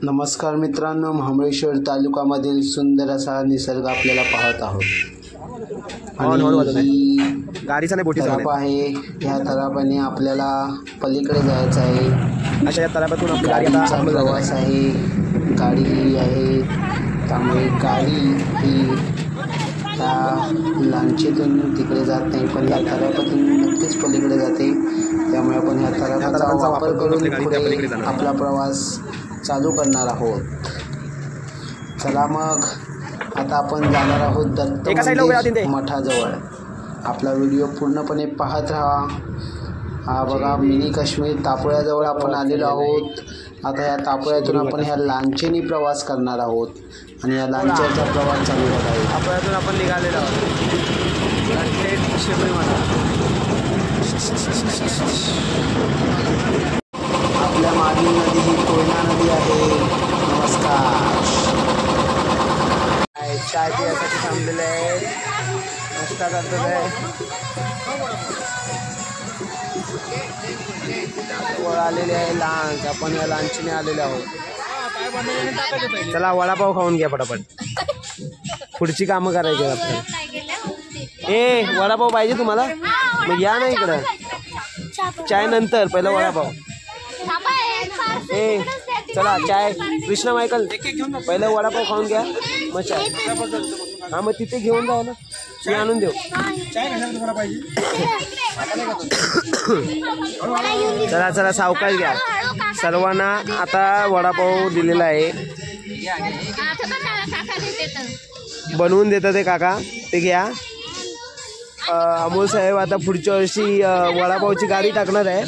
नमस्कार मित्रांनो, महाबळेश्वर तालुक्यामधील सुंदर असा निसर्ग आपल्याला पाहत आहोत। गाडीचा नाही बोटी तलाव आहे। ह्या तलावाने आपल्याला पलीकडे जायचं आहे। अशा या तलावातून आपली गाडीचा प्रवास आहे, गाडी आहे, त्यामुळे गाडी ही त्या लांचीतून तिकडे जात नाही, पण या तलावातून नक्कीच पलीकडे जाते। त्यामुळे आपण ह्या तलावाचा वापर करून पुढे आपला प्रवास चालू करणार आहोत। चला मग आता आपण जाणार आहोत दत्त मंदिर मठाजवळ। आपला व्हिडिओ पूर्णपणे पाहत राहा। हा बघा, मिनी काश्मीर तापोळ्याजवळ आपण आलेलो आहोत। आता या तापोळ्यातून आपण ह्या लांचेनी प्रवास करणार आहोत आणि या लांचेचा प्रवास चालू होत आहे। तापोळ्यातून आपण निघालेलो आहोत। आपल्या मागील नदी ही कोयना नदी आहे। नमस्कार। चाय पिण्यासाठी थांबलेले आहे, नाश्ता करतो आहे। वर आलेले आहे लांच, आपण या लांचीने आलेले आहोत। चला वडापाव खाऊन घ्या पटापट, पुढची कामं करायची आपल्याला। ए वडापाव पाहिजे तुम्हाला? मग या ना इकडं, चाय नंतर, पहिलं वडापाव। ए चला चाय, कृष्णा मायकल पहिलं वडापाव खाऊन घ्या मग चाय। हा मग तिथे घेऊन जाऊ ना, मी आणून देऊ। चला चला सावकाश घ्या। सर्वांना आता वडापाव दिलेला आहे, बनवून देतात ते काका, ते घ्या। अमोल साहेब आता पुढच्या वर्षी वडापावची गाडी टाकणार आहे।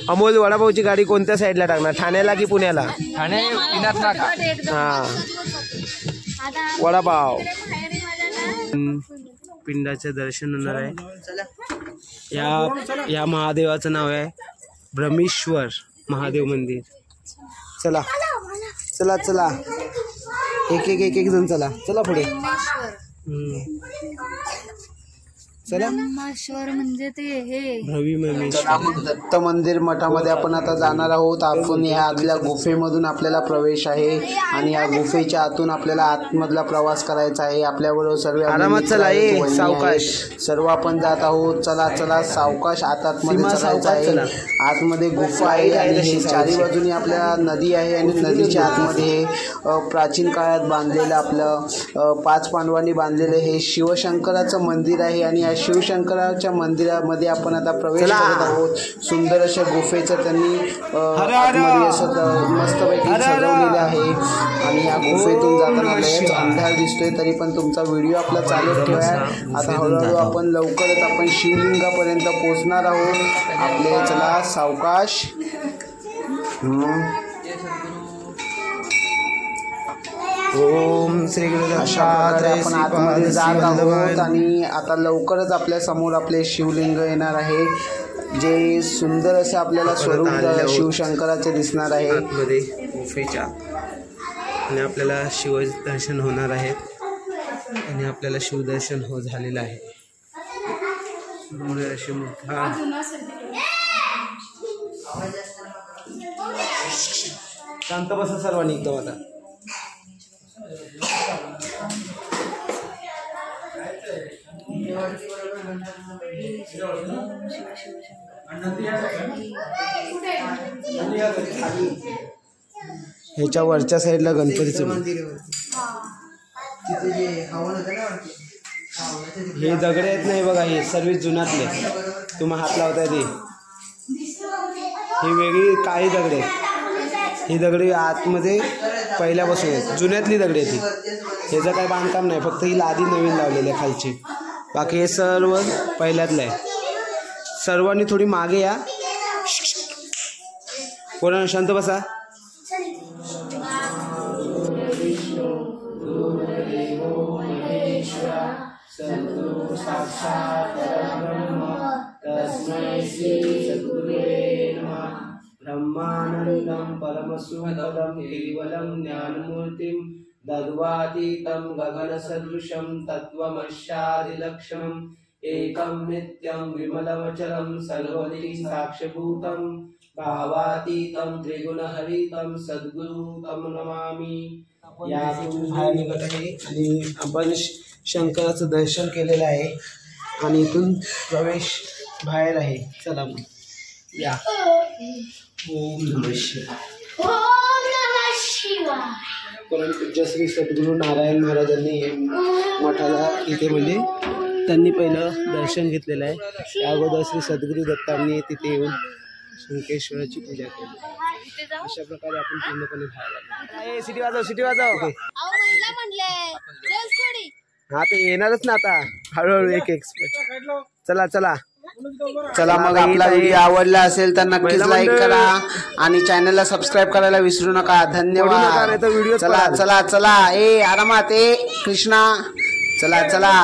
अमोल वडापावची गाडी कोणत्या साईडला टाकणार, ठाण्याला की पुण्याला? हा वडापाव। पिंडाचे दर्शन होणार आहे। या महादेवाचं नाव आहे ब्रह्मेश्वर महादेव मंदिर। चला चला चला, एक एक एक एक जण चला चला पुढे। चला, म्हणजे ते हे दत्त मंदिर मठामध्ये आपण आता जाणार आहोत। आपण ह्या आतल्या गुफेमधून आपल्याला प्रवेश आहे आणि या गुफेच्या आतून आपल्याला आतमधला प्रवास करायचा आहे। आपल्याबरोबर सर्व आरामात चला, सावकाश सर्व आपण जात आहोत। चला चला सावकाश आतमध्ये जायचं आहे। आतमध्ये गुफा आहे आणि हे चारी बाजूनी आपल्या नदी आहे आणि नदीच्या आतमध्ये प्राचीन काळात बांधलेलं आपलं 5 पांडवांनी बांधलेलं हे शिवशंकराचं मंदिर आहे आणि या शिवशंकराच्या मंदिरामध्ये आपण आता प्रवेश करत आहोत। सुंदर अशा गुफेचं त्यांनी आतमध्ये असं मस्तपैकी सजवलेलं आहे आणि या गुफेतून जाताना लयच अंधार दिसतोय, तरी पण तुमचा व्हिडिओ आपला चालू ठेवा। आता हळूहळू आपण लवकरच आपण शिवलिंगापर्यंत पोहोचणार आहोत। आपले चला सावकाश। ओम श्री गुरु अशा प्रकारे आपण आतमध्ये जात आहोत आणि आता लवकरच आपल्या समोर आपले शिवलिंग येणार आहे, जे सुंदर असे आपल्याला स्वरूप शिवशंकराचे दिसणार आहे आतमध्ये गुफेच्या। आणि आपल्याला शिवदर्शन होणार आहे आणि आपल्याला शिवदर्शन झालेलं आहे। अशी मोठा शांत बसा सर्वांनी एकदम। आता ह्याच्या वरच्या साईडला गणपतीचं मंदिर हे दगड आहेत नाही बघा, हे सर्व जुन्यातले, तुम्ही हात लावताय ते ही वेगळी काळी दगड आहेत। ही दगडी आतमध्ये पहिल्यापासून आहेत, जुन्यातली दगडी आहेत। ह्याचं काही बांधकाम नाही, फक्त ही लादी नवीन लावलेली आहे खालची, बाकी हे सर्व पहिल्यातलं आहे। सर्वांनी थोडी मागे या, कोणा शांत बसा। ब्रह्मानंदं परमसुखदं केवलं ज्ञानमूर्तिं दद्वातीतं गगनसदृशं तत्त्वमस्यादिलक्षणम् एकं नित्यं विमलमचलं सर्वदी साक्षभूतं भावातीतम त्रिगुणहरितम सद्गुरु तम नमामि. यातून बाहेर निघत आहे आणि आपण शंकराचं दर्शन केलेलं आहे आणि इथून प्रवेश बाहेर आहे. चला मग या. ओम नमः शिवाय. परंतु श्री सद्गुरू नारायण महाराजांनी हे मठाला इथे म्हणजे त्यांनी पहिलं दर्शन घेतलेलं आहे. त्या अगोदर श्री सद्गुरू दत्तांनी तिथे येऊन शंकेश्वराची पूजा केली. अशा प्रकारे आपण पूर्णपणे बाहेर. सिटी वाजव, सिटी वाजव. हा ते येणारच ना आता हळूहळू एक एक्सप्रेस. चला चला चला मग आपला व्हिडिओ आवडला असेल तर नक्कीच लाईक करा आणि चॅनलला सबस्क्राईब करायला विसरू नका. धन्यवाद. व्हिडिओ चला चला चला. आरामात कृष्णा. चला चला.